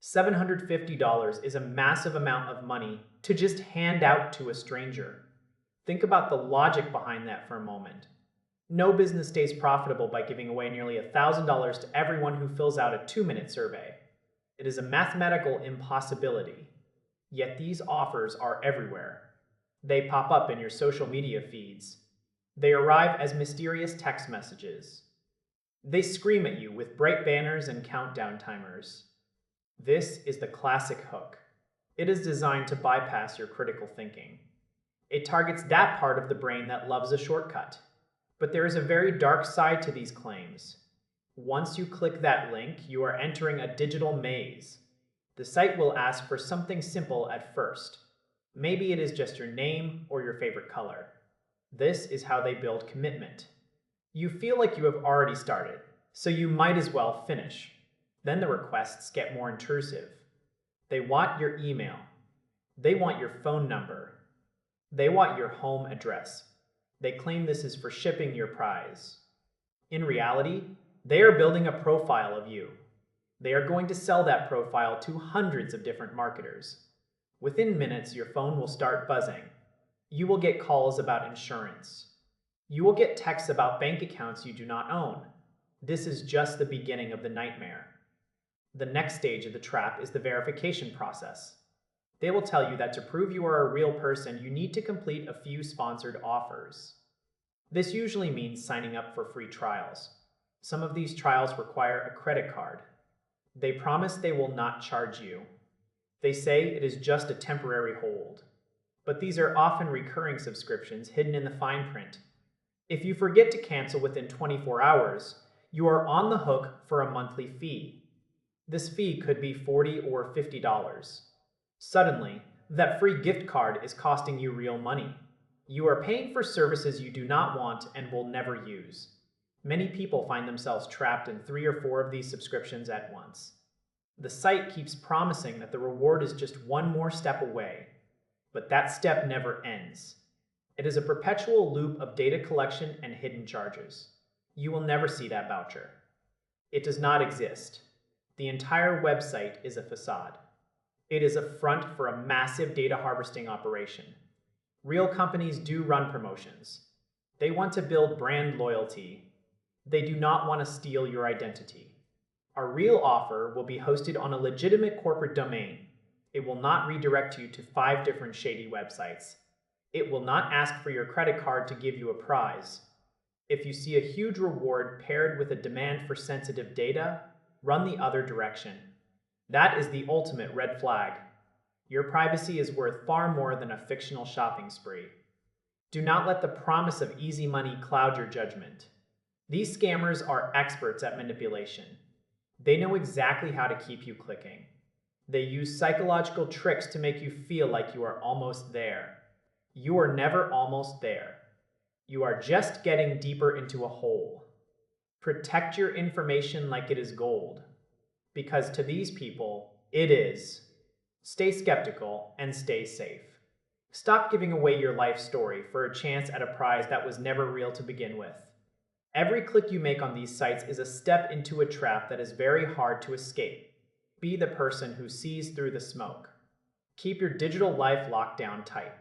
$750 is a massive amount of money to just hand out to a stranger. Think about the logic behind that for a moment. No business stays profitable by giving away nearly $1,000 to everyone who fills out a 2-minute survey. It is a mathematical impossibility. Yet these offers are everywhere. They pop up in your social media feeds. They arrive as mysterious text messages. They scream at you with bright banners and countdown timers. This is the classic hook. It is designed to bypass your critical thinking. It targets that part of the brain that loves a shortcut. But there is a very dark side to these claims. Once you click that link, you are entering a digital maze. The site will ask for something simple at first. Maybe it is just your name or your favorite color. This is how they build commitment. You feel like you have already started, so you might as well finish. Then the requests get more intrusive. They want your email. They want your phone number. They want your home address. They claim this is for shipping your prize. In reality, they are building a profile of you. They are going to sell that profile to hundreds of different marketers. Within minutes, your phone will start buzzing. You will get calls about insurance. You will get texts about bank accounts you do not own. This is just the beginning of the nightmare. The next stage of the trap is the verification process. They will tell you that to prove you are a real person, you need to complete a few sponsored offers. This usually means signing up for free trials. Some of these trials require a credit card. They promise they will not charge you. They say it is just a temporary hold. But these are often recurring subscriptions hidden in the fine print. If you forget to cancel within 24 hours, you are on the hook for a monthly fee. This fee could be $40 or $50. Suddenly, that free gift card is costing you real money. You are paying for services you do not want and will never use. Many people find themselves trapped in 3 or 4 of these subscriptions at once. The site keeps promising that the reward is just one more step away, but that step never ends. It is a perpetual loop of data collection and hidden charges. You will never see that voucher. It does not exist. The entire website is a facade. It is a front for a massive data harvesting operation. Real companies do run promotions. They want to build brand loyalty. They do not want to steal your identity. A real offer will be hosted on a legitimate corporate domain. It will not redirect you to 5 different shady websites. It will not ask for your credit card to give you a prize. If you see a huge reward paired with a demand for sensitive data, run the other direction. That is the ultimate red flag. Your privacy is worth far more than a fictional shopping spree. Do not let the promise of easy money cloud your judgment. These scammers are experts at manipulation. They know exactly how to keep you clicking. They use psychological tricks to make you feel like you are almost there. You are never almost there. You are just getting deeper into a hole. Protect your information like it is gold. Because to these people, it is. Stay skeptical and stay safe. Stop giving away your life story for a chance at a prize that was never real to begin with. Every click you make on these sites is a step into a trap that is very hard to escape. Be the person who sees through the smoke. Keep your digital life locked down tight.